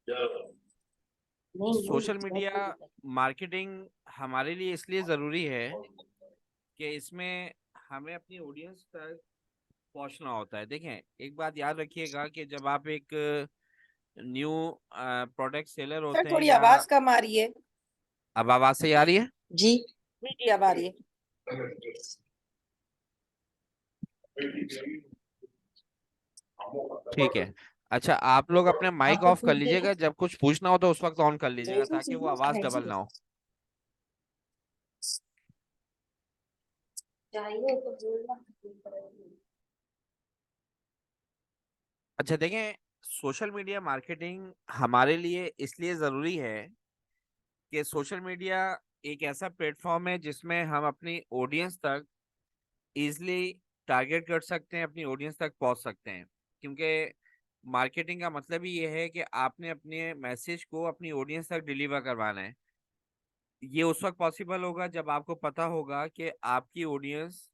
नहीं नहीं, सोशल मैं मीडिया कोई दिक्कत मार्केटिंग हमारे लिए इसलिए ज़रूरी है कि इसमें हमें अपनी ऑडियंस तक पहुंचना होता है। देखें, एक बात याद रखिएगा कि जब आप एक न्यू प्रोडक्ट सेलर सर, होते हैं थोड़ी या आवाज कम आ रही है। अब आवाज सही आ रही है? जी जी, अब आ रही है। ठीक है। अच्छा, आप लोग अपने माइक आपको ऑफ कर पूछते लीजिएगा, जब कुछ पूछना हो तो उस वक्त ऑन कर लीजिएगा जैसे ताकि वो सीधे आवाज ऐसे डबल ना हो। चाहिए तो बोलना पड़ेगा। अच्छा देखें, सोशल मीडिया मार्केटिंग हमारे लिए इसलिए ज़रूरी है कि सोशल मीडिया एक ऐसा प्लेटफॉर्म है जिसमें हम अपनी ऑडियंस तक इजिली टारगेट कर सकते हैं, अपनी ऑडियंस तक पहुंच सकते हैं। क्योंकि मार्केटिंग का मतलब ही ये है कि आपने अपने मैसेज को अपनी ऑडियंस तक डिलीवर करवाना है। ये उस वक्त पॉसिबल होगा जब आपको पता होगा कि आपकी ऑडियंस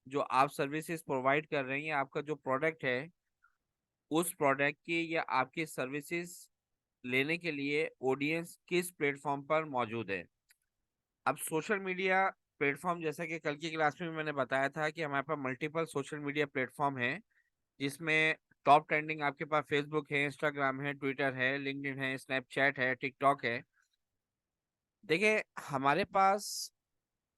जो आप सर्विसेज प्रोवाइड कर रही हैं, आपका जो प्रोडक्ट है, उस प्रोडक्ट की या आपकी सर्विसेज लेने के लिए ऑडियंस किस प्लेटफॉर्म पर मौजूद है। अब सोशल मीडिया प्लेटफॉर्म, जैसा कि कल की क्लास में मैंने बताया था कि हमारे पास मल्टीपल सोशल मीडिया प्लेटफॉर्म है, जिसमें टॉप ट्रेंडिंग आपके पास फेसबुक है, इंस्टाग्राम है, ट्विटर है, लिंक्डइन है, स्नैपचैट है, टिकटॉक है। देखिए, हमारे पास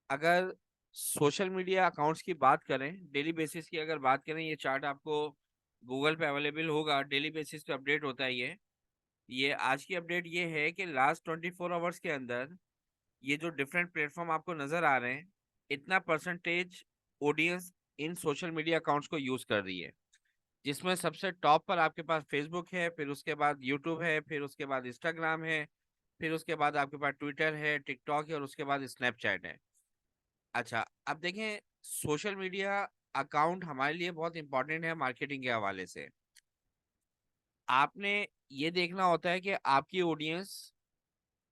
अगर सोशल मीडिया अकाउंट्स की बात करें, डेली बेसिस की अगर बात करें, ये चार्ट आपको गूगल पे अवेलेबल होगा, डेली बेसिस पे अपडेट होता है ये आज की अपडेट ये है कि लास्ट 24 आवर्स के अंदर ये जो डिफरेंट प्लेटफॉर्म आपको नजर आ रहे हैं, इतना percentage audience in social media accounts को यूज कर रही है। जिसमें सबसे टॉप पर आपके पास फेसबुक है, फिर उसके बाद यूट्यूब है, फिर उसके बाद इंस्टाग्राम है, फिर उसके बाद आपके पास ट्विटर है, टिकटॉक है और उसके बाद स्नैपचैट है। अच्छा, अब देखें, सोशल मीडिया अकाउंट हमारे लिए बहुत इंपॉर्टेंट है मार्केटिंग के हवाले से। आपने ये देखना होता है कि आपकी ऑडियंस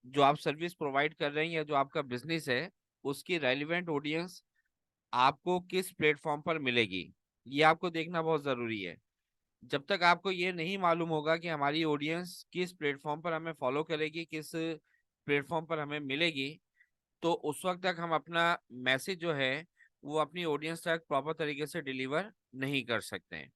जो आप सर्विस प्रोवाइड कर रहे हैं या जो आपका बिजनेस है, उसकी रेलिवेंट ऑडियंस आपको किस प्लेटफॉर्म पर मिलेगी, ये आपको देखना बहुत जरूरी है। जब तक आपको ये नहीं मालूम होगा कि हमारी ऑडियंस किस प्लेटफॉर्म पर हमें फॉलो करेगी, किस प्लेटफॉर्म पर हमें मिलेगी, तो उस वक्त तक हम अपना मैसेज जो है वो अपनी ऑडियंस तक प्रॉपर तरीके से डिलीवर नहीं कर सकते हैं।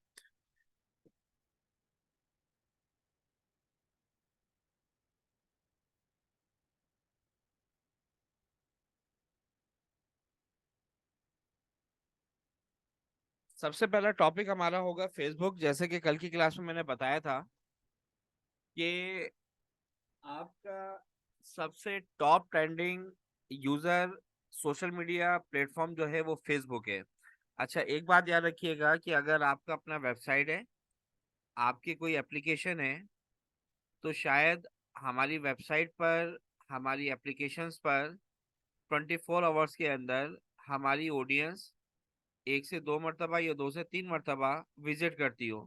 सबसे पहला टॉपिक हमारा होगा फेसबुक। जैसे कि कल की क्लास में मैंने बताया था कि आपका सबसे top trending user social media platform जो है वो फेसबुक है। अच्छा, एक बात याद रखिएगा कि अगर आपका अपना वेबसाइट है, आपकी कोई एप्लीकेशन है, तो शायद हमारी वेबसाइट पर, हमारी एप्लीकेशंस पर 24 आवर्स के अंदर हमारी ऑडियंस 1 से 2 मरतबा या 2 से 3 मरतबा विजिट करती हो।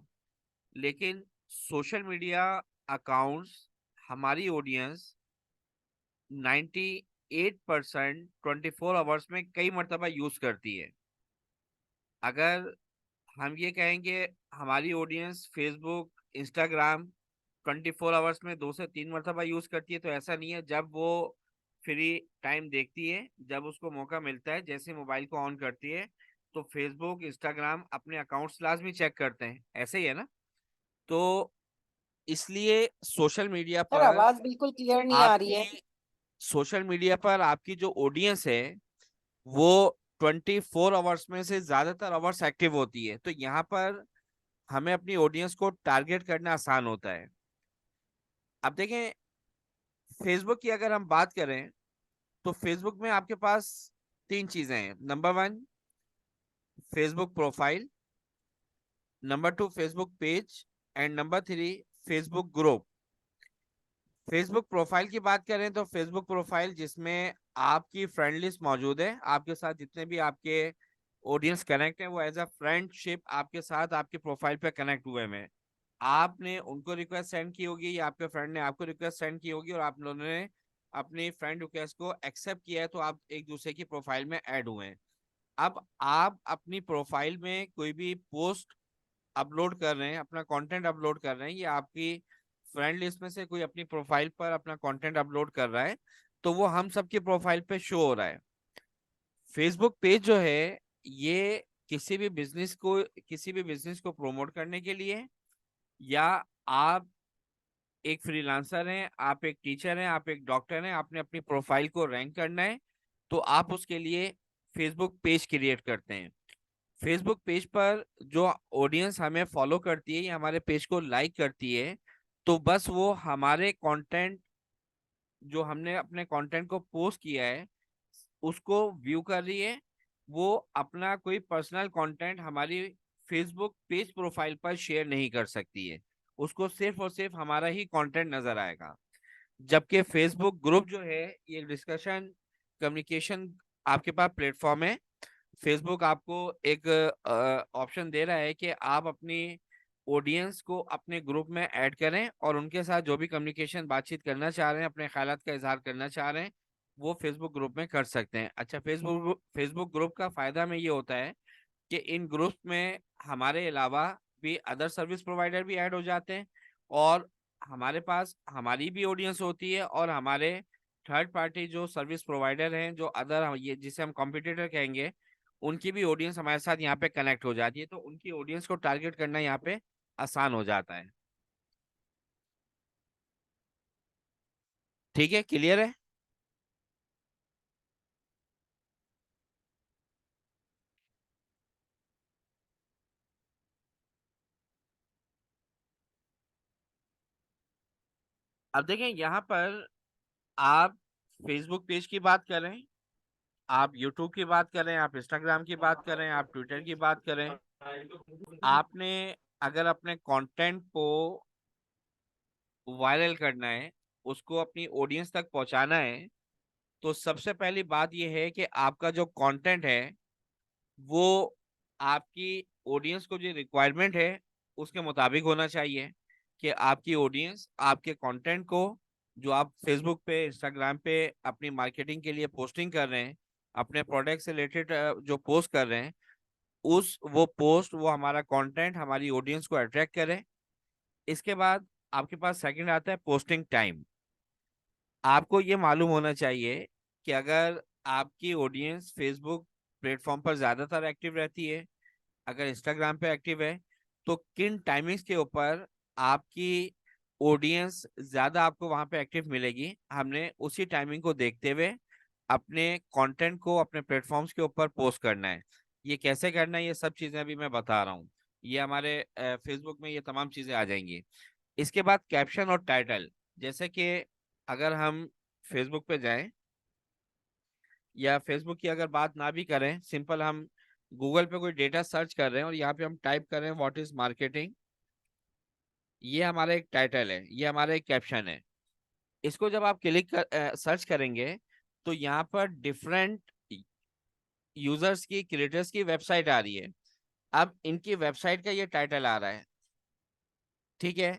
लेकिन सोशल मीडिया अकाउंट्स हमारी ऑडियंस 98% 24 आवर्स में कई मरतबा यूज करती है। अगर हम ये कहेंगे हमारी ऑडियंस फेसबुक, इंस्टाग्राम 24 आवर्स में 2 से 3 मरतबा यूज करती है, तो ऐसा नहीं है। जब वो फ्री टाइम देखती है, जब उसको मौका मिलता है, जैसे मोबाइल को ऑन करती है, तो फेसबुक, इंस्टाग्राम अपने अकाउंट्स लाजमी चेक करते हैं। ऐसे ही है ना? तो इसलिए सोशल मीडिया सर, पर आवाज बिल्कुल क्लियर नहीं आ रही आपकी है। सोशल मीडिया पर आपकी जो ऑडियंस है वो 24 आवर्स में से ज्यादातर आवर्स एक्टिव होती है, तो यहाँ पर हमें अपनी ऑडियंस को टारगेट करना आसान होता है। अब देखें, फेसबुक की अगर हम बात करें, तो फेसबुक में आपके पास तीन चीजें हैं। Number one, Facebook profile. Number two, Facebook page. And number three, Facebook group. Facebook profile की बात करें तो फेसबुक प्रोफाइल जिसमें आपकी फ्रेंड लिस्ट मौजूद है, आपके साथ जितने भी आपके ऑडियंस कनेक्ट है वो एज अ फ्रेंडशिप आपके साथ आपके प्रोफाइल पे कनेक्ट हुए हैं। आपने उनको रिक्वेस्ट सेंड की होगी या आपके फ्रेंड ने आपको रिक्वेस्ट सेंड की होगी और आप लोगों ने अपनी फ्रेंड रिक्वेस्ट को एक्सेप्ट किया है, तो आप एक दूसरे की प्रोफाइल में ऐड हुए हैं। अब आप अपनी प्रोफाइल में कोई भी पोस्ट अपलोड कर रहे हैं, अपना कंटेंट अपलोड कर रहे हैं, ये आपकी फ्रेंड लिस्ट में से कोई अपनी प्रोफाइल पर अपना कंटेंट अपलोड कर रहा है तो वो हम सबकी प्रोफाइल पे शो हो रहा है। फेसबुक पेज जो है ये किसी भी बिजनेस को प्रमोट करने के लिए, या आप एक फ्रीलांसर हैं, आप एक टीचर हैं, आप एक डॉक्टर हैं, आपने अपनी प्रोफाइल को रैंक करना है, तो आप उसके लिए फेसबुक पेज क्रिएट करते हैं। फेसबुक पेज पर जो ऑडियंस हमें फॉलो करती है या हमारे पेज को लाइक करती है, तो बस वो हमारे कंटेंट, जो हमने अपने कंटेंट को पोस्ट किया है, उसको व्यू कर रही है। वो अपना कोई पर्सनल कंटेंट हमारी फेसबुक पेज प्रोफाइल पर शेयर नहीं कर सकती है। उसको सिर्फ और सिर्फ हमारा ही कंटेंट नजर आएगा। जबकि फेसबुक ग्रुप जो है ये डिस्कशन कम्युनिकेशन आपके पास प्लेटफॉर्म है। फेसबुक आपको एक ऑप्शन दे रहा है कि आप अपनी ऑडियंस को अपने ग्रुप में ऐड करें और उनके साथ जो भी कम्युनिकेशन बातचीत करना चाह रहे हैं, अपने ख्यालात का इजहार करना चाह रहे हैं, वो फेसबुक ग्रुप में कर सकते हैं। अच्छा, फेसबुक ग्रुप का फायदा में ये होता है कि इन ग्रुप में हमारे अलावा भी अदर सर्विस प्रोवाइडर भी ऐड हो जाते हैं, और हमारे पास हमारी भी ऑडियंस होती है, और हमारे थर्ड पार्टी जो सर्विस प्रोवाइडर हैं, जो अदर ये जिसे हम कॉम्पिटिटर कहेंगे, उनकी भी ऑडियंस हमारे साथ यहाँ पे कनेक्ट हो जाती है, तो उनकी ऑडियंस को टारगेट करना यहाँ पे आसान हो जाता है। ठीक है, क्लियर है? अब देखें यहाँ पर, आप फेसबुक पेज की बात करें, आप यूट्यूब की बात करें, आप इंस्टाग्राम की बात करें, आप ट्विटर की बात करें, आपने अगर अपने कंटेंट को वायरल करना है, उसको अपनी ऑडियंस तक पहुंचाना है, तो सबसे पहली बात यह है कि आपका जो कंटेंट है वो आपकी ऑडियंस को जो रिक्वायरमेंट है उसके मुताबिक होना चाहिए। कि आपकी ऑडियंस आपके कंटेंट को, जो आप फेसबुक पे इंस्टाग्राम पे अपनी मार्केटिंग के लिए पोस्टिंग कर रहे हैं, अपने प्रोडक्ट से रिलेटेड जो पोस्ट कर रहे हैं, उस वो पोस्ट, वो हमारा कंटेंट हमारी ऑडियंस को अट्रैक्ट करे। इसके बाद आपके पास सेकंड आता है पोस्टिंग टाइम। आपको ये मालूम होना चाहिए कि अगर आपकी ऑडियंस फेसबुक प्लेटफॉर्म पर ज्यादातर एक्टिव रहती है, अगर इंस्टाग्राम पे एक्टिव है, तो किन टाइमिंग्स के ऊपर आपकी ऑडियंस ज्यादा आपको वहां पे एक्टिव मिलेगी, हमने उसी टाइमिंग को देखते हुए अपने कंटेंट को अपने प्लेटफॉर्म्स के ऊपर पोस्ट करना है। ये कैसे करना है, ये सब चीजें अभी मैं बता रहा हूँ। ये हमारे फेसबुक में ये तमाम चीजें आ जाएंगी। इसके बाद कैप्शन और टाइटल। जैसे कि अगर हम फेसबुक पे जाएं, या फेसबुक की अगर बात ना भी करें, सिंपल हम गूगल पे कोई डेटा सर्च कर रहे हैं और यहाँ पे हम टाइप कर रहे हैं व्हाट इज मार्केटिंग, ये हमारा एक टाइटल है, ये हमारा एक कैप्शन है। इसको जब आप सर्च करेंगे, तो यहाँ पर डिफरेंट यूजर्स की, क्रिएटर्स की वेबसाइट आ रही है। अब इनकी वेबसाइट का ये टाइटल आ रहा है, ठीक है।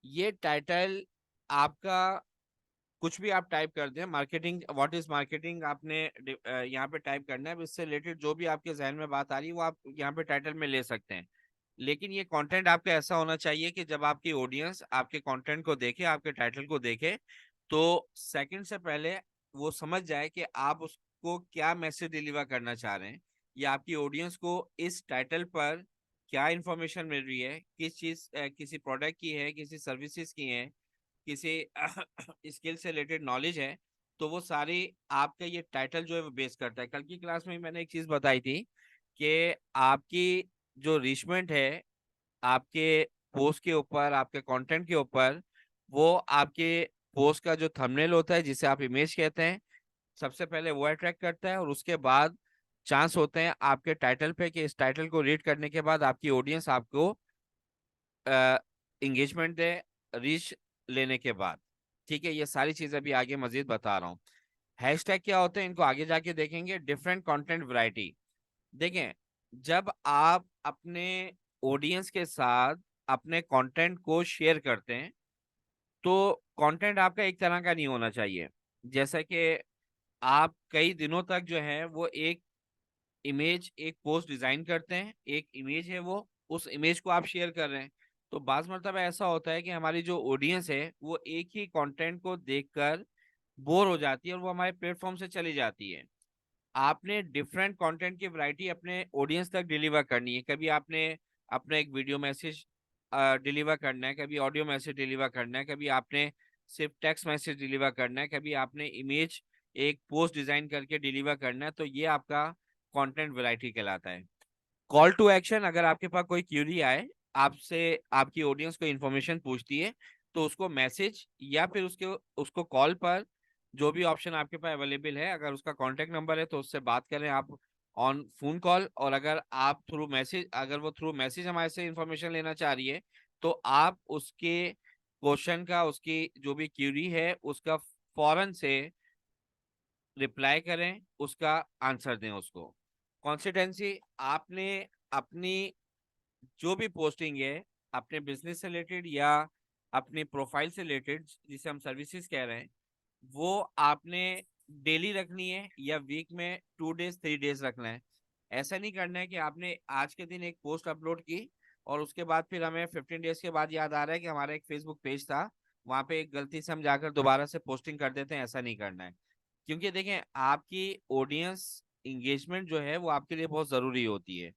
ये टाइटल आपका, कुछ भी आप टाइप कर दें, मार्केटिंग, व्हाट इज मार्केटिंग, आपने यहाँ पे टाइप करना है। अब इससे रिलेटेड जो भी आपके जहन में बात आ रही है वो आप यहाँ पे टाइटल में ले सकते हैं। लेकिन ये कंटेंट आपका ऐसा होना चाहिए कि जब आपकी ऑडियंस आपके कंटेंट को देखे, आपके टाइटल को देखे, तो सेकंड से पहले वो समझ जाए कि आप उसको क्या मैसेज डिलीवर करना चाह रहे हैं, या आपकी ऑडियंस को इस टाइटल पर क्या इंफॉर्मेशन मिल रही है, किस चीज, किसी प्रोडक्ट की है, किसी सर्विसेज की है, किसी स्किल से रिलेटेड नॉलेज है। तो वो सारी आपका ये टाइटल जो है वो बेस करता है। कल की क्लास में मैंने एक चीज बताई थी कि आपकी जो रिचमेंट है आपके पोस्ट के ऊपर, आपके कंटेंट के ऊपर, वो आपके पोस्ट का जो थंबनेल होता है, जिसे आप इमेज कहते हैं, सबसे पहले वो अट्रैक्ट करता है, और उसके बाद चांस होते हैं आपके टाइटल पे कि इस टाइटल को रीड करने के बाद आपकी ऑडियंस आपको इंगेजमेंट दे, रीच लेने के बाद। ठीक है, ये सारी चीजें अभी आगे मजीद बता रहा हूँ। हैशटैग क्या होते हैं, इनको आगे जाके देखेंगे। Different content variety. देखें, जब आप अपने ऑडियंस के साथ अपने कंटेंट को शेयर करते हैं, तो कंटेंट आपका एक तरह का नहीं होना चाहिए। जैसे कि आप कई दिनों तक जो है वो एक इमेज, एक पोस्ट डिजाइन करते हैं, एक इमेज है वो, उस इमेज को आप शेयर कर रहे हैं, तो बाज़ मर्तबा ऐसा होता है कि हमारी जो ऑडियंस है वो एक ही कंटेंट को देखकर बोर हो जाती है और वो हमारे प्लेटफॉर्म से चली जाती है। आपने डिफरेंट कंटेंट की वैरायटी अपने ऑडियंस तक डिलीवर करनी है। कभी आपने अपना एक वीडियो मैसेज डिलीवर करना है, कभी ऑडियो मैसेज डिलीवर करना है, कभी आपने सिर्फ टेक्स्ट मैसेज डिलीवर करना है, कभी आपने इमेज एक पोस्ट डिजाइन करके डिलीवर करना है। तो ये आपका कंटेंट वैरायटी कहलाता है। कॉल टू एक्शन, अगर आपके पास कोई क्यूरी आए, आपसे आपकी ऑडियंस को इन्फॉर्मेशन पूछती है, तो उसको मैसेज या फिर उसको कॉल पर जो भी ऑप्शन आपके पास अवेलेबल है, अगर उसका कॉन्टेक्ट नंबर है तो उससे बात करें आप ऑन फोन कॉल। और अगर आप अगर वो थ्रू मैसेज हमारे से इन्फॉर्मेशन लेना चाह रही है, तो आप उसके क्वेश्चन का, उसकी जो भी क्यूरी है उसका फौरन से रिप्लाई करें, उसका आंसर दें उसको। कॉन्सिस्टेंसी, आपने अपनी जो भी पोस्टिंग है अपने बिजनेस से रिलेटेड या अपने प्रोफाइल से रिलेटेड, जिसे हम सर्विसेज कह रहे हैं, वो आपने डेली रखनी है या वीक में 2 डेज 3 डेज रखना है। ऐसा नहीं करना है कि आपने आज के दिन एक पोस्ट अपलोड की और उसके बाद फिर हमें 15 डेज के बाद याद आ रहा है कि हमारा एक फेसबुक पेज था, वहां पे एक गलती से हम जाकर दोबारा से पोस्टिंग कर देते हैं। ऐसा नहीं करना है, क्योंकि देखें आपकी ऑडियंस इंगेजमेंट जो है वो आपके लिए बहुत जरूरी होती है।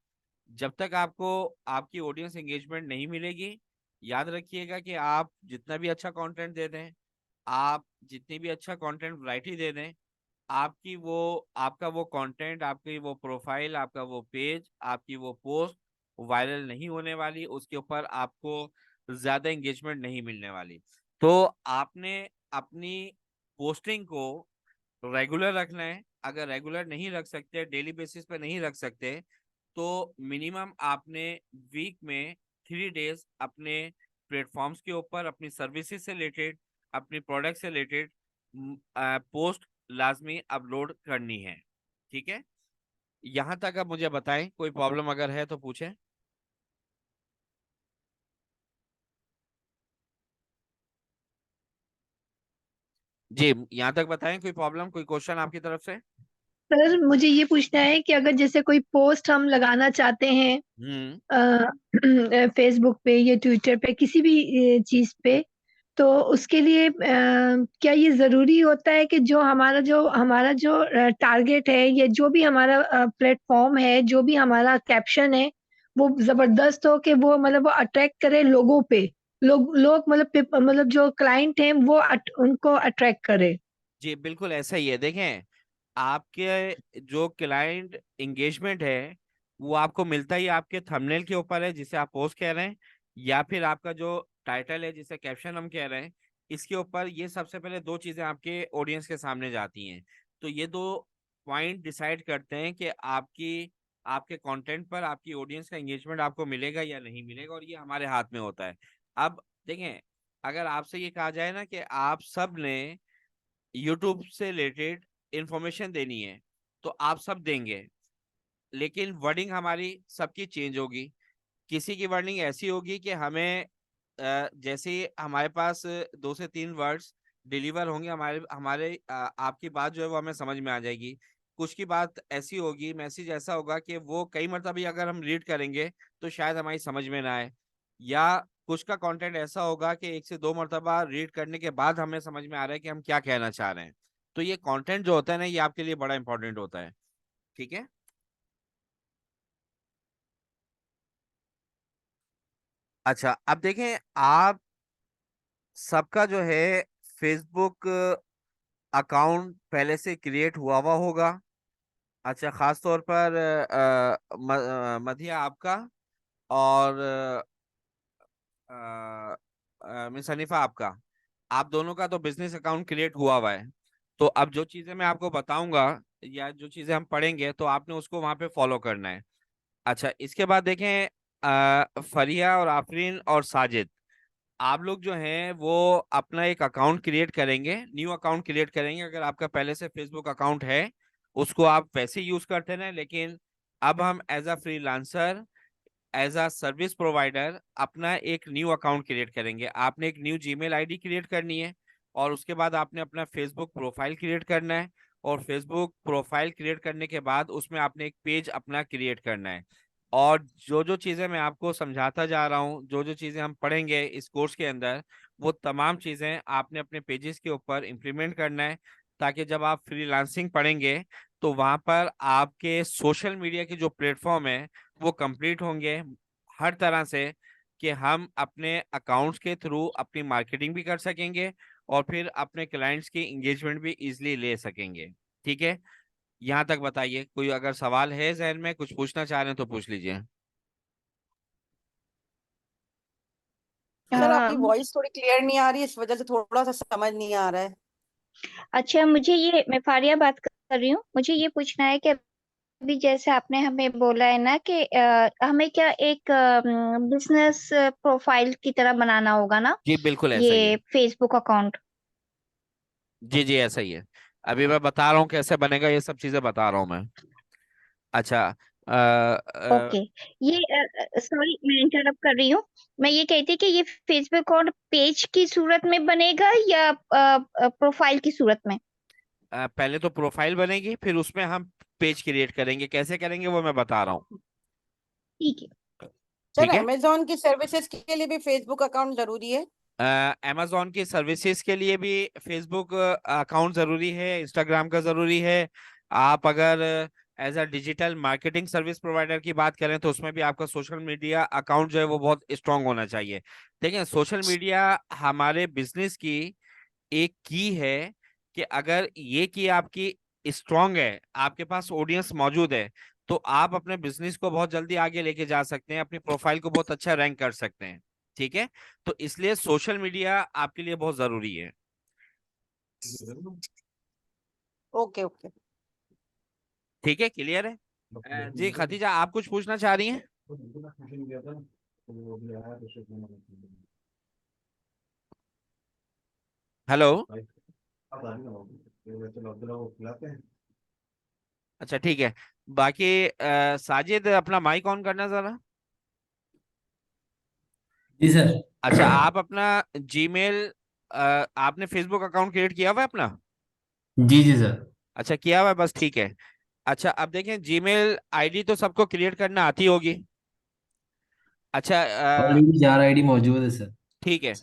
जब तक आपको आपकी ऑडियंस एंगेजमेंट नहीं मिलेगी, याद रखिएगा कि आप जितना भी अच्छा कंटेंट दे दें, आप जितनी भी अच्छा कंटेंट वैरायटी दे दें, आपका वो कंटेंट, आपकी वो प्रोफाइल, आपका वो पेज, आपकी वो पोस्ट वायरल नहीं होने वाली, उसके ऊपर आपको ज्यादा एंगेजमेंट नहीं मिलने वाली। तो आपने अपनी पोस्टिंग को रेगुलर रखना है। अगर रेगुलर नहीं रख सकते, डेली बेसिस पे नहीं रख सकते, तो मिनिमम आपने वीक में 3 डेज अपने प्लेटफॉर्म्स के ऊपर अपनी सर्विसेज से रिलेटेड, अपनी प्रोडक्ट से रिलेटेड पोस्ट लाजमी अपलोड करनी है। ठीक है, यहाँ तक आप मुझे बताएं, कोई प्रॉब्लम अगर है तो पूछें। जी, यहाँ तक बताएं, कोई प्रॉब्लम, कोई क्वेश्चन आपकी तरफ से। सर मुझे ये पूछना है कि अगर जैसे कोई पोस्ट हम लगाना चाहते हैं हम्म। फेसबुक पे या ट्विटर पे किसी भी चीज पे, तो उसके लिए क्या ये जरूरी होता है कि जो हमारा जो टारगेट है या जो भी हमारा प्लेटफॉर्म है, जो भी हमारा कैप्शन है, वो जबरदस्त हो कि वो मतलब वो अट्रैक्ट करे लोगों पे, लोग मतलब जो क्लाइंट हैं वो उनको अट्रैक्ट करे। जी बिल्कुल ऐसा ही है। देखें, आपके जो क्लाइंट एंगेजमेंट है वो आपको मिलता ही आपके थंबनेल के ऊपर है, जिसे आप पोस्ट कह रहे हैं, या फिर आपका जो टाइटल है जिसे कैप्शन हम कह रहे हैं, इसके ऊपर। ये सबसे पहले दो चीजें आपके ऑडियंस के सामने जाती हैं। तो ये दो पॉइंट डिसाइड करते हैं कि आपके कंटेंट पर आपकी ऑडियंस का एंगेजमेंट आपको मिलेगा या नहीं मिलेगा, और ये हमारे हाथ में होता है। अब देखें, अगर आपसे ये कहा जाए ना कि आप सब ने यूट्यूब से रिलेटेड इंफॉर्मेशन देनी है, तो आप सब देंगे, लेकिन वर्डिंग हमारी सबकी चेंज होगी। किसी की वर्डिंग ऐसी होगी कि हमें जैसे ही हमारे पास 2 से 3 वर्ड्स डिलीवर होंगे, हमारे हमारे आपकी बात जो है वो हमें समझ में आ जाएगी। कुछ की बात ऐसी होगी, मैसेज ऐसा होगा कि वो कई मरतबा भी अगर हम रीड करेंगे तो शायद हमारी समझ में ना आए, या कुछ का कंटेंट ऐसा होगा कि 1 से 2 मरतबा रीड करने के बाद हमें समझ में आ रहा है कि हम क्या कहना चाह रहे हैं। तो ये कंटेंट जो होता है ना, ये आपके लिए बड़ा इंपॉर्टेंट होता है। ठीक है। अच्छा, अब देखें, आप सबका जो है फेसबुक अकाउंट पहले से क्रिएट हुआ होगा। अच्छा, खास तौर पर मधिया आपका, और मिस हनीफा आपका, आप दोनों का तो बिजनेस अकाउंट क्रिएट हुआ है। तो अब जो चीजें मैं आपको बताऊंगा या जो चीजें हम पढ़ेंगे, तो आपने उसको वहां पे फॉलो करना है। अच्छा, इसके बाद देखें, फरिया और आफरीन और साजिद, आप लोग जो हैं वो अपना एक अकाउंट क्रिएट करेंगे, न्यू अकाउंट क्रिएट करेंगे। अगर आपका पहले से फेसबुक अकाउंट है, उसको आप वैसे ही यूज करते रहें, लेकिन अब हम as a freelancer, as a service provider अपना एक न्यू अकाउंट क्रिएट करेंगे। आपने एक न्यू जीमेल आईडी क्रिएट करनी है, और उसके बाद आपने अपना फेसबुक प्रोफाइल क्रिएट करना है, और फेसबुक प्रोफाइल क्रिएट करने के बाद उसमें आपने एक पेज अपना क्रिएट करना है। और जो जो चीजें मैं आपको समझाता जा रहा हूँ, जो जो चीजें हम पढ़ेंगे इस कोर्स के अंदर, वो तमाम चीजें आपने अपने पेजेस के ऊपर इम्प्लीमेंट करना है, ताकि जब आप फ्रीलांसिंग पढ़ेंगे तो वहां पर आपके सोशल मीडिया के जो प्लेटफॉर्म है वो कंप्लीट होंगे हर तरह से, कि हम अपने अकाउंट्स के थ्रू अपनी मार्केटिंग भी कर सकेंगे और फिर अपने क्लाइंट्स की एंगेजमेंट भी इजीली ले सकेंगे। ठीक है, यहाँ तक बताइए, कोई अगर सवाल है जहन में, कुछ पूछना चाह रहे हैं तो पूछ लीजिए। सर आपकी हाँ, वॉइस थोड़ी क्लियर नहीं आ रही, इस वजह से थोड़ा सा समझ नहीं आ रहा है। अच्छा, मुझे ये, मैं फारिया बात कर रही हूँ। मुझे ये पूछना है कि अभी जैसे आपने हमें बोला है ना कि हमें क्या एक बिजनेस प्रोफाइल की तरह बनाना होगा ना, जी बिल्कुल ऐसा ही है। ये फेसबुक अकाउंट। जी जी ऐसा ही है। अभी मैं बता रहा हूँ कैसे बनेगा, ये सब चीजें बता रहा हूँ मैं। अच्छा, ओके। ये सॉरी, मैं इंटरप्ट कर रही हूँ। मैं ये कहती थी कि ये फेसबुक अकाउंट पेज की सूरत में बनेगा या प्रोफाइल की सूरत में? पहले तो प्रोफाइल बनेगी, फिर उसमें हम पेज क्रिएट करेंगे, कैसे करेंगे वो मैं बता रहा हूँ। ठीक है। सर ठीक है। अमेजोन की सर्विसेज के लिए भी फेसबुक अकाउंट जरूरी है? अमेजोन की सर्विसेज के लिए भी फेसबुक अकाउंट जरूरी है, इंस्टाग्राम का जरूरी है। आप अगर as a digital marketing service provider की बात करें तो उसमें भी आपका सोशल मीडिया अकाउंट जो है वो बहुत स्ट्रांग होना चाहिए। देखिए, सोशल मीडिया हमारे बिजनेस की एक की है, कि अगर ये की आपकी स्ट्रांग है, आपके पास ऑडियंस मौजूद है, तो आप अपने बिजनेस को बहुत जल्दी आगे लेके जा सकते हैं, अपनी प्रोफाइल को बहुत अच्छा रैंक कर सकते हैं। ठीक है, तो इसलिए सोशल मीडिया आपके लिए बहुत जरूरी है। Okay okay. ठीक है, क्लियर है? जी खतीजा, आप कुछ पूछना चाह रही हैं? हेलो। अच्छा ठीक है। बाकी साजिद, अपना माइक ऑन करना जरा। जी सर। अच्छा, आप अपना जीमेल, आपने फेसबुक अकाउंट क्रिएट किया हुआ है अपना? जी जी सर। अच्छा, किया हुआ है, बस ठीक है। अच्छा, अब देखें, जीमेल आईडी तो सबको क्रिएट करना आती होगी। अच्छा, ऑलरेडी 4 आईडी मौजूद है सर। ठीक है।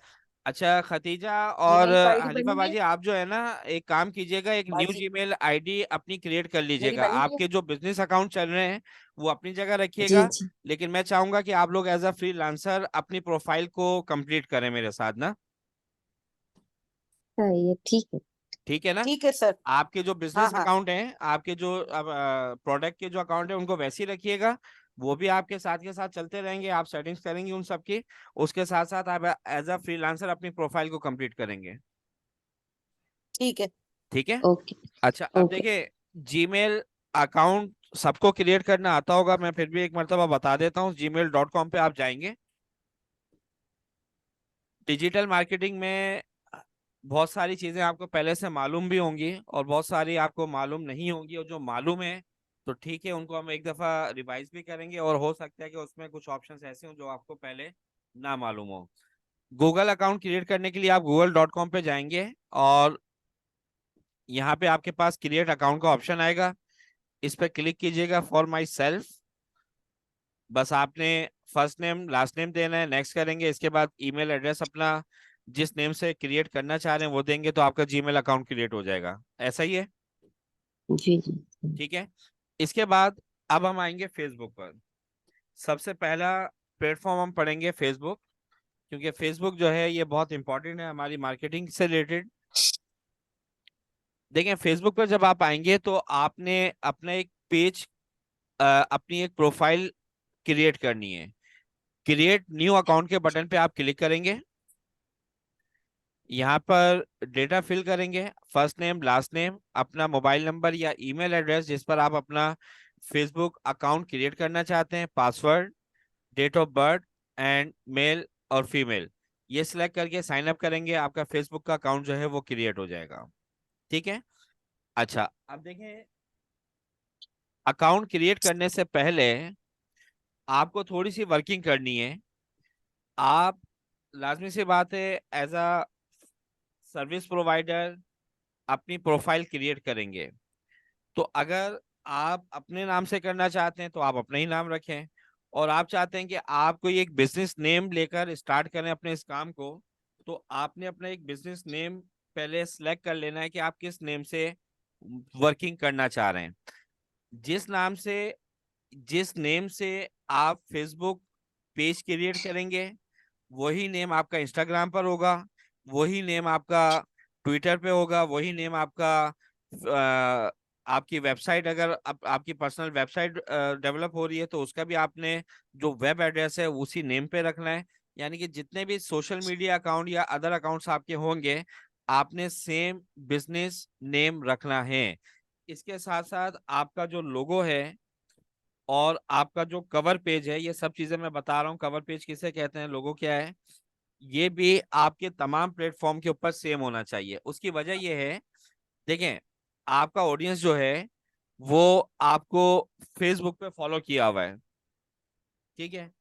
अच्छा खतीजा और जीमेल का आईडी हनीफा बनी है? बाजी, आप जो है ना, एक काम कीजिएगा, एक न्यू बाजी जीमेल आईडी अपनी क्रिएट कर मेरी लीजिएगा। बनी है। आपके जो बिजनेस अकाउंट चल रहे हैं वो अपनी जगह जी रखिएगा, जी। लेकिन मैं चाहूंगा कि आप लोग एज अ फ्रीलांसर अपनी प्रोफाइल को कंप्लीट करें मेरे साथ ना। सही है, ठीक है। ठीक है ना? ठीक है सर। आपके जो हाँ बिजनेस हाँ। अकाउंट हैं, आपके जो प्रोडक्ट के जो अकाउंट है, उनको वैसे ही रखिएगा। वो भी आपके साथ के साथ चलते रहेंगे, आप सेटिंग्स करेंगे उन सबकी। उसके साथ साथ आप एज अ फ्रीलांसर अपनी प्रोफाइल को कंप्लीट करेंगे। ठीक है। ठीक है। ओके अच्छा, अब ओके। देखिए, जीमेल अकाउंट सबको क्रिएट करना आता होगा, मैं फिर भी एक मरतबा बता देता हूँ। gmail.com पे आप जाएंगे। डिजिटल मार्केटिंग में बहुत सारी चीजें आपको पहले से मालूम भी होंगी और बहुत सारी आपको मालूम नहीं होंगी, और जो मालूम है तो ठीक है, उनको हम एक दफा रिवाइज भी करेंगे, और हो सकता है कि उसमें कुछ ऑप्शंस ऐसे हों जो आपको पहले ना मालूम हो। गूगल अकाउंट क्रिएट करने के लिए आप google.com पे जाएंगे, और यहाँ पे आपके पास क्रिएट अकाउंट का ऑप्शन आएगा। इस पे क्लिक कीजिएगा, फॉर माई सेल्फ। बस आपने फर्स्ट नेम लास्ट नेम देना है, नेक्स्ट करेंगे। इसके बाद ईमेल एड्रेस अपना जिस नेम से क्रिएट करना चाह रहे हैं वो देंगे, तो आपका जीमेल अकाउंट क्रिएट हो जाएगा। ऐसा ही है? जी जी। ठीक है। इसके बाद अब हम आएंगे फेसबुक पर। सबसे पहला प्लेटफॉर्म हम पढ़ेंगे फेसबुक, क्योंकि फेसबुक जो है ये बहुत इंपॉर्टेंट है हमारी मार्केटिंग से रिलेटेड। देखें, फेसबुक पर जब आप आएंगे तो आपने अपना एक पेज, अपनी एक प्रोफाइल क्रिएट करनी है। क्रिएट न्यू अकाउंट के बटन पे आप क्लिक करेंगे। यहाँ पर डेटा फिल करेंगे, फर्स्ट नेम लास्ट नेम, अपना मोबाइल नंबर या ईमेल एड्रेस जिस पर आप अपना फेसबुक अकाउंट क्रिएट करना चाहते हैं, password, date of birth, and male और फीमेल, ये सिलेक्ट करके साइन अप करेंगे। आपका फेसबुक का अकाउंट जो है वो क्रिएट हो जाएगा। ठीक है। अच्छा, अब देखें, अकाउंट क्रिएट करने से पहले आपको थोड़ी सी वर्किंग करनी है। आप, लाजमी सी बात है, एज अ सर्विस प्रोवाइडर अपनी प्रोफाइल क्रिएट करेंगे। तो अगर आप अपने नाम से करना चाहते हैं तो आप अपना ही नाम रखें, और आप चाहते हैं कि आप कोई एक बिजनेस नेम लेकर स्टार्ट करें अपने इस काम को, तो आपने अपना एक बिजनेस नेम पहले सिलेक्ट कर लेना है कि आप किस नेम से वर्किंग करना चाह रहे हैं। जिस नाम से जिस नेम से आप फेसबुक पेज क्रिएट करेंगे, वही नेम आपका इंस्टाग्राम पर होगा, वही नेम आपका ट्विटर पे होगा, वही नेम आपका आपकी वेबसाइट, अगर आपकी पर्सनल वेबसाइट डेवलप हो रही है तो उसका भी आपने जो वेब एड्रेस है उसी नेम पे रखना है। यानी कि जितने भी सोशल मीडिया अकाउंट या अदर अकाउंट्स आपके होंगे, आपने सेम बिजनेस नेम रखना है। इसके साथ साथ आपका जो लोगो है और आपका जो कवर पेज है, ये सब चीजें मैं बता रहा हूँ, कवर पेज किसे कहते हैं, लोगो क्या है, ये भी आपके तमाम प्लेटफॉर्म के ऊपर सेम होना चाहिए। उसकी वजह ये है, देखें, आपका ऑडियंस जो है वो आपको फेसबुक पे फॉलो किया हुआ है, ठीक है,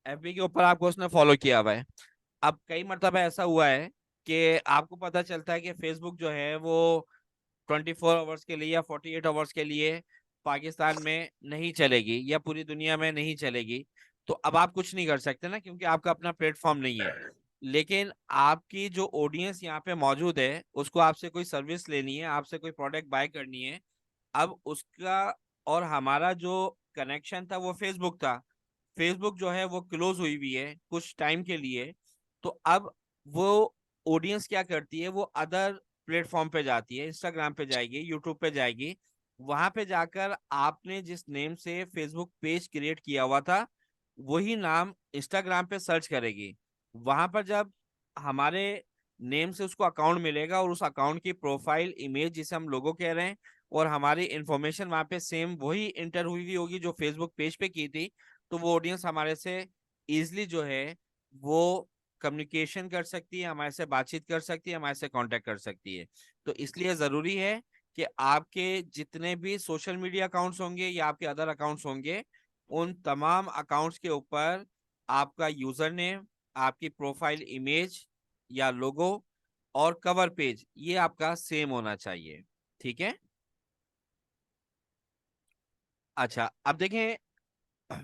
एफबी के ऊपर आपको उसने फॉलो किया हुआ है। अब कई मरतबा ऐसा हुआ है कि आपको पता चलता है कि फेसबुक जो है वो 24 आवर्स के लिए या 48 आवर्स के लिए पाकिस्तान में नहीं चलेगी या पूरी दुनिया में नहीं चलेगी। तो अब आप कुछ नहीं कर सकते ना, क्योंकि आपका अपना प्लेटफॉर्म नहीं है। लेकिन आपकी जो ऑडियंस यहाँ पे मौजूद है, उसको आपसे कोई सर्विस लेनी है, आपसे कोई प्रोडक्ट बाय करनी है। अब उसका और हमारा जो कनेक्शन था वो फेसबुक था। फेसबुक जो है वो क्लोज हुई हुई है कुछ टाइम के लिए। तो अब वो ऑडियंस क्या करती है, वो अदर प्लेटफॉर्म पे जाती है, इंस्टाग्राम पे जाएगी, यूट्यूब पे जाएगी। वहां पे जाकर आपने जिस नेम से फेसबुक पेज क्रिएट किया हुआ था, वही नाम इंस्टाग्राम पे सर्च करेगी। वहां पर जब हमारे नेम से उसको अकाउंट मिलेगा और उस अकाउंट की प्रोफाइल इमेज जिसे हम लोगो कह रहे हैं, और हमारी इंफॉर्मेशन वहां पे सेम वही इंटर हुई हुई होगी जो फेसबुक पेज पे की थी, तो वो ऑडियंस हमारे से इजिली जो है वो कम्युनिकेशन कर सकती है, हमारे से बातचीत कर सकती है, हमारे से कांटेक्ट कर सकती है। तो इसलिए जरूरी है कि आपके जितने भी सोशल मीडिया अकाउंट्स होंगे या आपके अदर अकाउंट्स होंगे, उन तमाम अकाउंट्स के ऊपर आपका यूजर नेम, आपकी प्रोफाइल इमेज या लोगो और कवर पेज ये आपका सेम होना चाहिए, ठीक है। अच्छा, अब देखें,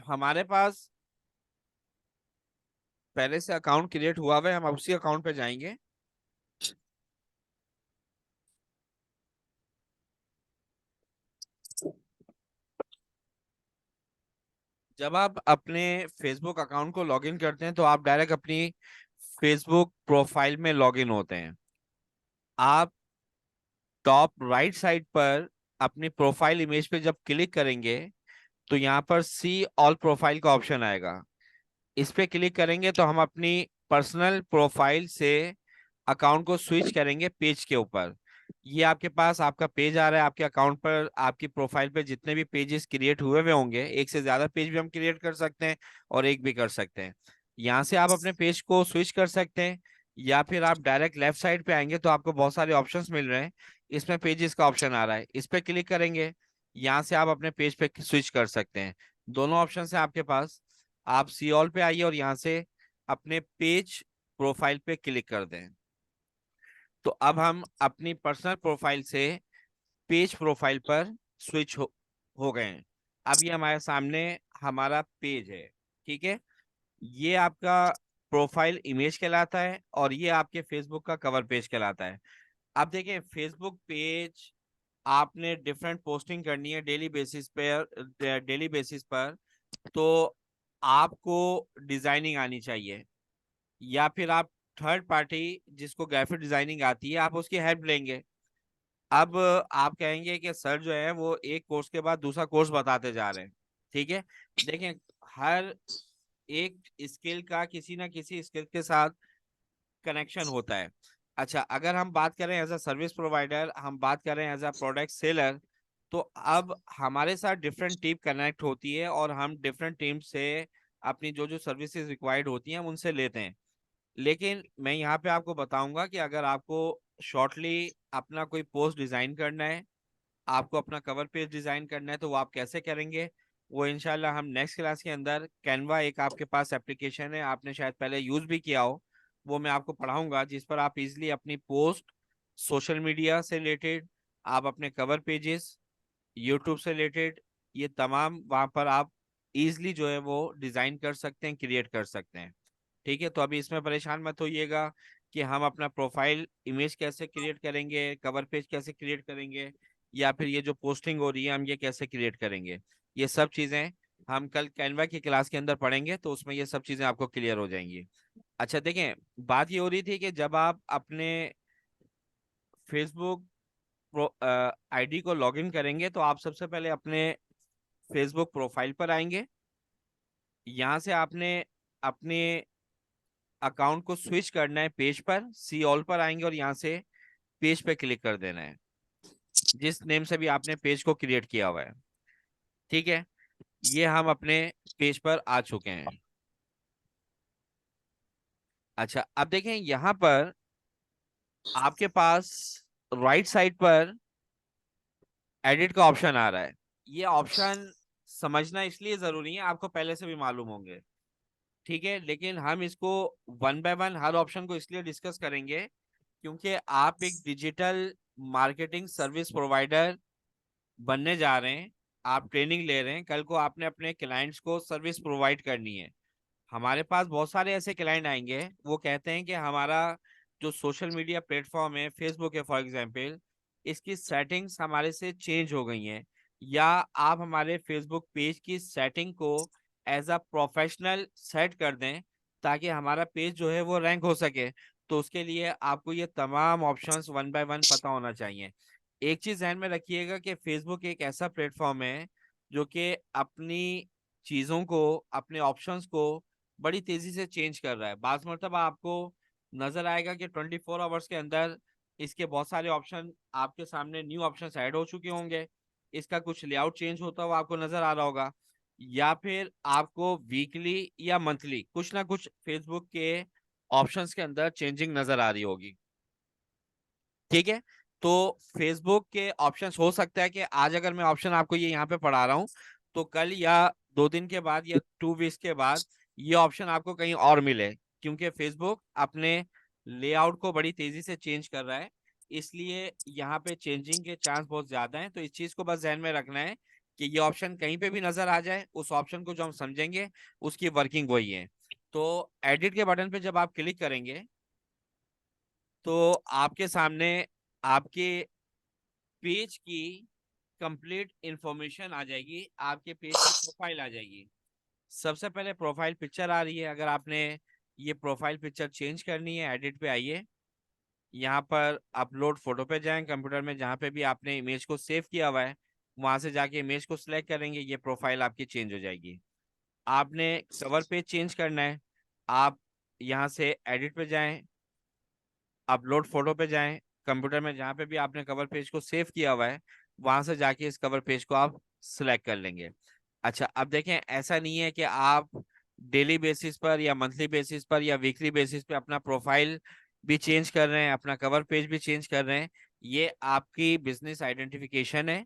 हमारे पास पहले से अकाउंट क्रिएट हुआ हुआ है, हम अब उसी अकाउंट पे जाएंगे। जब आप अपने फेसबुक अकाउंट को लॉगिन करते हैं तो आप डायरेक्ट अपनी फेसबुक प्रोफाइल में लॉगिन होते हैं। आप टॉप राइट साइड पर अपनी प्रोफाइल इमेज पे जब क्लिक करेंगे तो यहाँ पर सी ऑल प्रोफाइल का ऑप्शन आएगा। इस पे क्लिक करेंगे तो हम अपनी पर्सनल प्रोफाइल से अकाउंट को स्विच करेंगे पेज के ऊपर। ये आपके पास आपका पेज आ रहा है, आपके अकाउंट पर आपकी प्रोफाइल पे जितने भी पेजेस क्रिएट हुए हुए होंगे, एक से ज्यादा पेज भी हम क्रिएट कर सकते हैं और एक भी कर सकते हैं। यहाँ से आप अपने पेज को स्विच कर सकते हैं, या फिर आप डायरेक्ट लेफ्ट साइड पे आएंगे तो आपको बहुत सारे ऑप्शंस मिल रहे हैं। इसमें पेजेस का ऑप्शन आ रहा है, इस पे क्लिक करेंगे, यहाँ से आप अपने पेज पे स्विच कर सकते हैं। दोनों ऑप्शन है आपके पास। आप सी ऑल पे आइए और यहाँ से अपने पेज प्रोफाइल पे क्लिक कर दें। तो अब हम अपनी पर्सनल प्रोफाइल से पेज प्रोफाइल पर स्विच हो गए हैं। अब ये हमारे सामने हमारा पेज है, ठीक है। ये आपका प्रोफाइल इमेज कहलाता है और ये आपके फेसबुक का कवर पेज कहलाता है। अब देखें, फेसबुक पेज आपने डिफरेंट पोस्टिंग करनी है डेली बेसिस पर, तो आपको डिजाइनिंग आनी चाहिए, या फिर आप थर्ड पार्टी जिसको ग्राफिक डिजाइनिंग आती है आप उसकी हेल्प लेंगे। अब आप कहेंगे कि सर जो है वो एक कोर्स के बाद दूसरा कोर्स बताते जा रहे हैं, ठीक है। देखें, हर एक स्किल का किसी ना किसी स्किल के साथ कनेक्शन होता है। अच्छा, अगर हम बात करें एज अ सर्विस प्रोवाइडर, हम बात करें एज अ प्रोडक्ट सेलर, तो अब हमारे साथ डिफरेंट टीम कनेक्ट होती है और हम डिफरेंट टीम से अपनी जो जो सर्विसेज रिक्वायर्ड होती हैं हम उनसे लेते हैं। लेकिन मैं यहाँ पे आपको बताऊंगा कि अगर आपको शॉर्टली अपना कोई पोस्ट डिजाइन करना है, आपको अपना कवर पेज डिजाइन करना है, तो वो आप कैसे करेंगे, वो इंशाल्लाह हम नेक्स्ट क्लास के अंदर, कैनवा एक आपके पास एप्लीकेशन है, आपने शायद पहले यूज भी किया हो, वो मैं आपको पढ़ाऊंगा, जिस पर आप इजिली अपनी पोस्ट सोशल मीडिया से रिलेटेड, आप अपने कवर पेजेस यूट्यूब से रिलेटेड, ये तमाम वहां पर आप ईजिली जो है वो डिजाइन कर सकते हैं, क्रिएट कर सकते हैं। ठीक है, तो अभी इसमें परेशान मत होइएगा कि हम अपना प्रोफाइल इमेज कैसे क्रिएट करेंगे, कवर पेज कैसे क्रिएट करेंगे, या फिर ये जो पोस्टिंग हो रही है हम ये कैसे क्रिएट करेंगे। ये सब चीजें हम कल कैनवा की क्लास के अंदर पढ़ेंगे, तो उसमें ये सब चीजें आपको क्लियर हो जाएंगी। अच्छा देखें, बात ये हो रही थी कि जब आप अपने फेसबुक आईडी को लॉगिन करेंगे तो आप सबसे पहले अपने फेसबुक प्रोफाइल पर आएंगे। यहाँ से आपने अपने अकाउंट को स्विच करना है पेज पर, सी ऑल पर आएंगे और यहाँ से पेज पे क्लिक कर देना है, जिस नेम से भी आपने पेज को क्रिएट किया हुआ है। ठीक है, ये हम अपने पेज पर आ चुके हैं। अच्छा, अब देखें यहाँ पर आपके पास राइट साइड पर एडिट का ऑप्शन आ रहा है। ये ऑप्शन समझना इसलिए जरूरी है, आपको पहले से भी मालूम होंगे। ठीक है, लेकिन हम इसको one by one her option को इसलिए डिस्कस करेंगे क्योंकि आप एक डिजिटल मार्केटिंग सर्विस प्रोवाइडर बनने जा रहे हैं, आप ट्रेनिंग ले रहे हैं, कल को आपने अपने क्लाइंट्स को सर्विस प्रोवाइड करनी है। हमारे पास बहुत सारे ऐसे क्लाइंट आएंगे, वो कहते हैं कि हमारा जो सोशल मीडिया प्लेटफॉर्म है, फेसबुक है फॉर एग्जांपल, इसकी सेटिंग्स हमारे से चेंज हो गई हैं, या आप हमारे फेसबुक पेज की सेटिंग को एज अ प्रोफेशनल सेट कर दें ताकि हमारा पेज जो है वो रैंक हो सके। तो उसके लिए आपको ये तमाम ऑप्शंस वन बाय वन पता होना चाहिए। एक चीज ध्यान में रखिएगा कि फेसबुक एक ऐसा प्लेटफॉर्म है जो कि अपनी चीजों को, अपने ऑप्शंस को बड़ी तेजी से चेंज कर रहा है। बाज़ मर्तबा आपको नजर आएगा कि 24 आवर्स के अंदर इसके बहुत सारे ऑप्शन आपके सामने, न्यू ऑप्शन ऐड हो चुके होंगे, इसका कुछ लेआउट चेंज होता हुआ आपको नजर आ रहा होगा, या फिर आपको वीकली या मंथली कुछ ना कुछ फेसबुक के ऑप्शंस के अंदर चेंजिंग नजर आ रही होगी। ठीक है, तो फेसबुक के ऑप्शंस हो सकता है कि आज अगर मैं ऑप्शन आपको ये यहाँ पे पढ़ा रहा हूँ तो कल या 2 दिन के बाद या 2 वीक्स के बाद ये ऑप्शन आपको कहीं और मिले, क्योंकि फेसबुक अपने लेआउट को बड़ी तेजी से चेंज कर रहा है, इसलिए यहाँ पे चेंजिंग के चांस बहुत ज्यादा हैं। तो इस चीज को बस ध्यान में रखना है कि ये ऑप्शन कहीं पे भी नजर आ जाए, उस ऑप्शन को जो हम समझेंगे उसकी वर्किंग वही है। तो एडिट के बटन पे जब आप क्लिक करेंगे तो आपके सामने आपके पेज की कंप्लीट इंफॉर्मेशन आ जाएगी, आपके पेज की प्रोफाइल आ जाएगी। सबसे पहले प्रोफाइल पिक्चर आ रही है। अगर आपने ये प्रोफाइल पिक्चर चेंज करनी है, एडिट पे आइए, यहाँ पर अपलोड फोटो पे जाएं, कंप्यूटर में जहाँ पे भी आपने इमेज को सेव किया हुआ है वहां से जाके इमेज को सिलेक्ट करेंगे, ये प्रोफाइल आपकी चेंज हो जाएगी। आपने कवर पेज चेंज करना है, आप यहाँ से एडिट पे जाएं, अपलोड फोटो पे जाएं, कंप्यूटर में जहाँ पे भी आपने कवर पेज को सेव किया हुआ है वहां से जाके इस कवर पेज को आप सिलेक्ट कर लेंगे। अच्छा, अब देखें, ऐसा नहीं है कि आप डेली बेसिस पर या मंथली बेसिस पर या वीकली बेसिस पे अपना प्रोफाइल भी चेंज कर रहे हैं, अपना कवर पेज भी चेंज कर रहे हैं। ये आपकी बिजनेस आइडेंटिफिकेशन है,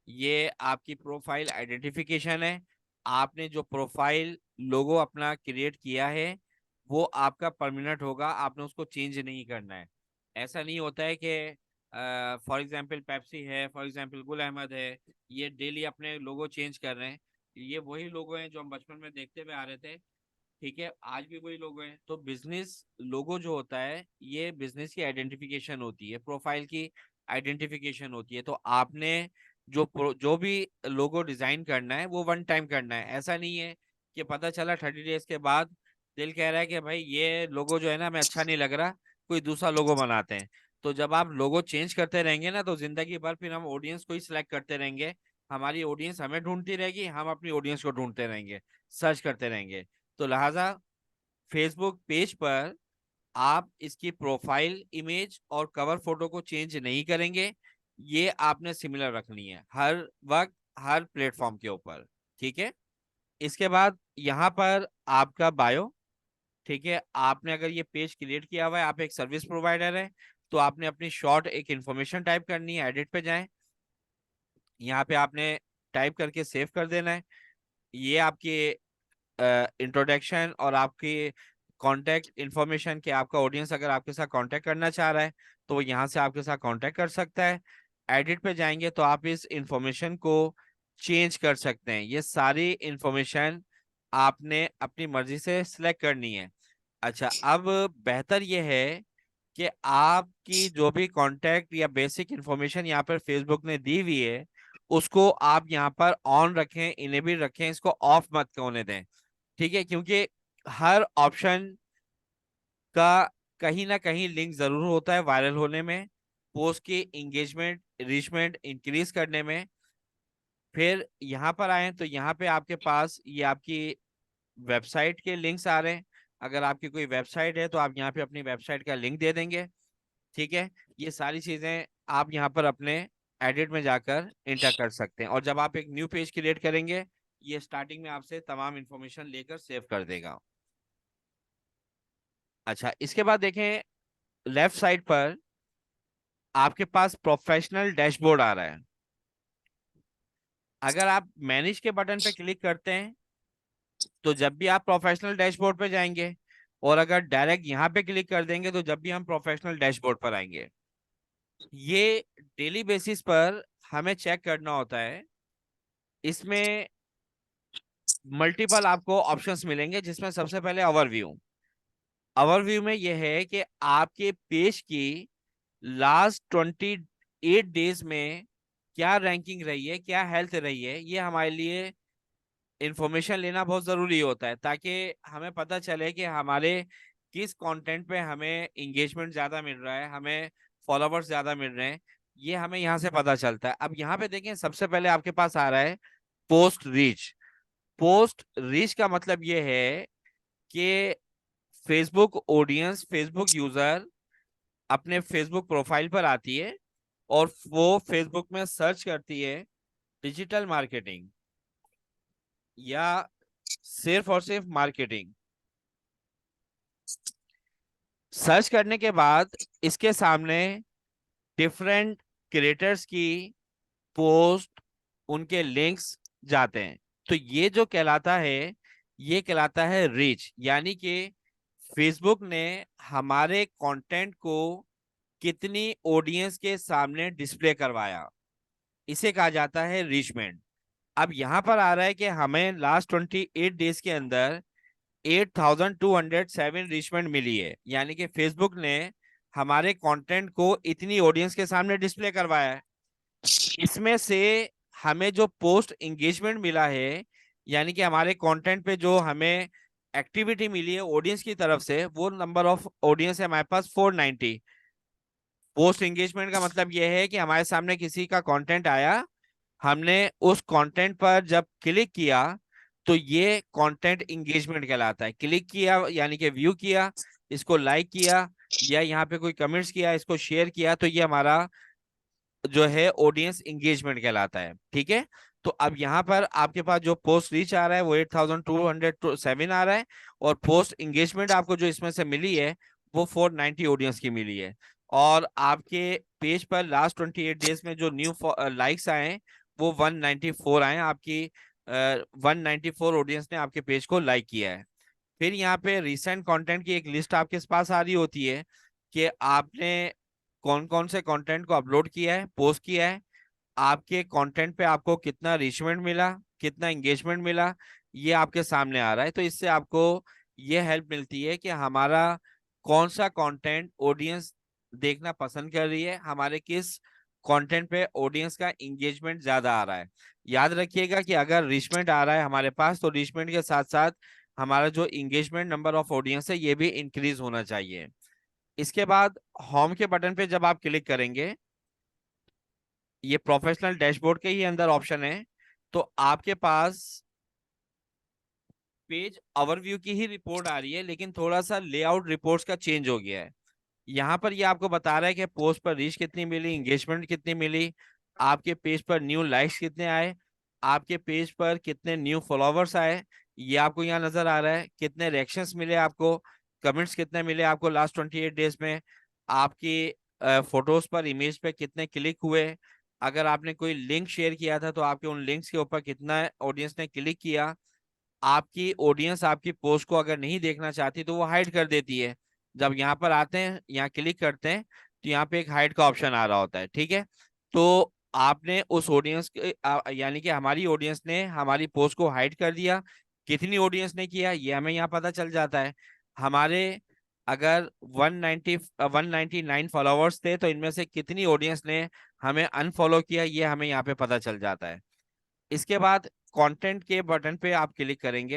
ये आपकी प्रोफाइल आइडेंटिफिकेशन है। आपने जो प्रोफाइल लोगो अपना क्रिएट किया है वो आपका परमानेंट होगा, आपने उसको चेंज नहीं करना है। ऐसा नहीं होता है कि फॉर एग्जांपल पेप्सी है, फॉर एग्जांपल गुल अहमद है, ये डेली अपने लोगो चेंज कर रहे हैं। ये वही लोगो हैं जो हम बचपन में देखते हुए आ रहे थे। ठीक है, आज भी वही लोगो हैं। तो बिजनेस लोगो जो होता है ये बिजनेस की आइडेंटिफिकेशन होती है, प्रोफाइल की आइडेंटिफिकेशन होती है। तो आपने जो भी लोगो डिजाइन करना है वो वन टाइम करना है। ऐसा नहीं है कि पता चला 30 डेज के बाद दिल कह रहा है कि भाई ये लोगो जो है ना हमें अच्छा नहीं लग रहा, कोई दूसरा लोगो बनाते हैं। तो जब आप लोगो चेंज करते रहेंगे ना तो जिंदगी भर फिर हम ऑडियंस को ही सिलेक्ट करते रहेंगे, हमारी ऑडियंस हमें ढूंढती रहेगी, हम अपनी ऑडियंस को ढूंढते रहेंगे, सर्च करते रहेंगे। तो लिहाजा फेसबुक पेज पर आप इसकी प्रोफाइल इमेज और कवर फोटो को चेंज नहीं करेंगे, ये आपने सिमिलर रखनी है हर वक्त हर प्लेटफॉर्म के ऊपर। ठीक है, इसके बाद यहाँ पर आपका बायो। ठीक है, आपने अगर ये पेज क्रिएट किया हुआ है, आप एक सर्विस प्रोवाइडर है, तो आपने अपनी शॉर्ट एक इंफॉर्मेशन टाइप करनी है। एडिट पे जाएं, यहाँ पे आपने टाइप करके सेव कर देना है। ये आपकी इंट्रोडक्शन और आपकी कांटेक्ट इन्फॉर्मेशन के आपका ऑडियंस अगर आपके साथ कांटेक्ट करना चाह रहा है तो वो यहाँ से आपके साथ कांटेक्ट कर सकता है। एडिट पे जाएंगे तो आप इस इंफॉर्मेशन को चेंज कर सकते हैं। ये सारी इंफॉर्मेशन आपने अपनी मर्जी से सिलेक्ट करनी है। अच्छा, अब बेहतर ये है कि आपकी जो भी कांटेक्ट या बेसिक इंफॉर्मेशन यहाँ पर फेसबुक ने दी हुई है उसको आप यहाँ पर ऑन रखें, इनेबल रखें, इसको ऑफ मत होने दें। ठीक है, क्योंकि हर ऑप्शन का कहीं ना कहीं लिंक जरूर होता है वायरल होने में, पोस्ट की एंगेजमेंट रीचमेंट इंक्रीज करने में। फिर यहाँ पर आए तो यहाँ पे आपके पास ये आपकी वेबसाइट के लिंक्स आ रहे हैं। अगर आपकी कोई वेबसाइट है तो आप यहाँ पे अपनी वेबसाइट का लिंक दे देंगे। ठीक है, ये सारी चीजें आप यहाँ पर अपने एडिट में जाकर इंटर कर सकते हैं, और जब आप एक न्यू पेज क्रिएट करेंगे ये स्टार्टिंग में आपसे तमाम इंफॉर्मेशन लेकर सेव कर देगा। अच्छा, इसके बाद देखें लेफ्ट साइड पर आपके पास प्रोफेशनल डैशबोर्ड आ रहा है। अगर आप मैनेज के बटन पे क्लिक करते हैं तो जब भी आप प्रोफेशनल डैशबोर्ड पे जाएंगे, और अगर डायरेक्ट यहाँ पे क्लिक कर देंगे तो जब भी हम प्रोफेशनल डैशबोर्ड पर आएंगे। ये डेली बेसिस पर हमें चेक करना होता है। इसमें मल्टीपल आपको ऑप्शंस मिलेंगे, जिसमें सबसे पहले ओवरव्यू। ओवरव्यू में यह है कि आपके पेज की लास्ट 28 डेज में क्या रैंकिंग रही है, क्या हेल्थ रही है। ये हमारे लिए इंफॉर्मेशन लेना बहुत जरूरी होता है, ताकि हमें पता चले कि हमारे किस कंटेंट पे हमें इंगेजमेंट ज्यादा मिल रहा है, हमें फॉलोवर्स ज्यादा मिल रहे हैं। ये हमें यहाँ से पता चलता है। अब यहाँ पे देखें, सबसे पहले आपके पास आ रहा है पोस्ट रीच। पोस्ट रीच का मतलब ये है कि फेसबुक ऑडियंस, फेसबुक यूजर अपने फेसबुक प्रोफाइल पर आती है और वो फेसबुक में सर्च करती है डिजिटल मार्केटिंग या सिर्फ और सिर्फ मार्केटिंग। सर्च करने के बाद इसके सामने डिफरेंट क्रिएटर्स की पोस्ट, उनके लिंक्स जाते हैं। तो ये जो कहलाता है, ये कहलाता है रीच, यानी कि फेसबुक ने हमारे कंटेंट को कितनी ऑडियंस के सामने डिस्प्ले करवाया, इसे कहा जाता है रीचमेंट। अब यहाँ पर आ रहा है कि हमें लास्ट 28 डेज के अंदर 8207 रीचमेंट मिली है, यानी कि फेसबुक ने हमारे कंटेंट को इतनी ऑडियंस के सामने डिस्प्ले करवाया है। इसमें से हमें जो पोस्ट एंगेजमेंट मिला है, यानी कि हमारे कंटेंट पे जो हमें एक्टिविटी मिली है ऑडियंस की तरफ से, वो नंबर ऑफ ऑडियंस है हमारे पास 490। पोस्ट एंगेजमेंट का मतलब यह है कि हमारे सामने किसी का कंटेंट आया, हमने उस कंटेंट पर जब क्लिक किया तो ये कंटेंट एंगेजमेंट कहलाता है। क्लिक किया यानी कि व्यू किया, इसको लाइक किया, या यहाँ पे कोई कमेंट्स किया, इसको शेयर किया, तो ये हमारा जो है ऑडियंस एंगेजमेंट कहलाता है। ठीक है, तो अब यहाँ पर आपके पास जो पोस्ट रीच आ रहा है वो 8207 आ रहा है, और पोस्ट एंगेजमेंट आपको जो इसमें से मिली है वो 490 ऑडियंस की मिली है। और आपके पेज पर लास्ट 28 डेज में जो न्यू लाइक्स आए हैं वो 194 आए हैं। आपकी 194 ऑडियंस ने आपके पेज को लाइक किया है। फिर यहाँ पे रिसेंट कंटेंट की एक लिस्ट आपके पास आ रही होती है कि आपने कौन कौन से कंटेंट को अपलोड किया है, पोस्ट किया है, आपके कंटेंट पे आपको कितना रीचमेंट मिला, कितना एंगेजमेंट मिला, ये आपके सामने आ रहा है। तो इससे आपको ये हेल्प मिलती है कि हमारा कौन सा कंटेंट ऑडियंस देखना पसंद कर रही है, हमारे किस कंटेंट पे ऑडियंस का एंगेजमेंट ज्यादा आ रहा है। याद रखिएगा कि अगर रीचमेंट आ रहा है हमारे पास, तो रीचमेंट के साथ साथ हमारा जो एंगेजमेंट नंबर ऑफ ऑडियंस है ये भी इंक्रीज होना चाहिए। इसके बाद होम के बटन पे जब आप क्लिक करेंगे, ये प्रोफेशनल डैशबोर्ड के ही अंदर ऑप्शन है, तो आपके पास पेज ओवरव्यू की ही रिपोर्ट आ रही है, लेकिन थोड़ा सा लेआउट रिपोर्ट्स का चेंज हो गया है। यहाँ पर ये आपको बता रहा है कि पोस्ट पर रीच कितनी मिली, एंगेजमेंट कितनी मिली, आपके पेज पर न्यू लाइक्स कितने आए, आपके पेज पर कितने न्यू फॉलोवर्स आए, ये आपको यहाँ नजर आ रहा है। कितने रिएक्शंस मिले आपको, कमेंट्स कितने मिले आपको लास्ट 28 डेज में, आपकी फोटोज पर, इमेज पे कितने क्लिक हुए, अगर आपने कोई लिंक शेयर किया था तो आपके उन लिंक्स के ऊपर कितना ऑडियंस ने क्लिक किया। आपकी ऑडियंस आपकी पोस्ट को अगर नहीं देखना चाहती तो वो हाइड कर देती है। जब यहाँ पर आते हैं, यहाँ क्लिक करते हैं, तो यहाँ पे एक हाइड का ऑप्शन आ रहा होता है। ठीक है, तो आपने उस ऑडियंस के यानी कि हमारी ऑडियंस ने हमारी पोस्ट को हाइड कर दिया, कितनी ऑडियंस ने किया ये हमें यहाँ पता चल जाता है। हमारे अगर 199 फॉलोवर्स थे तो इनमें से कितनी ऑडियंस ने हमें अनफॉलो किया ये हमें यहाँ पे पता चल जाता है। इसके बाद कंटेंट के बटन पे आप क्लिक करेंगे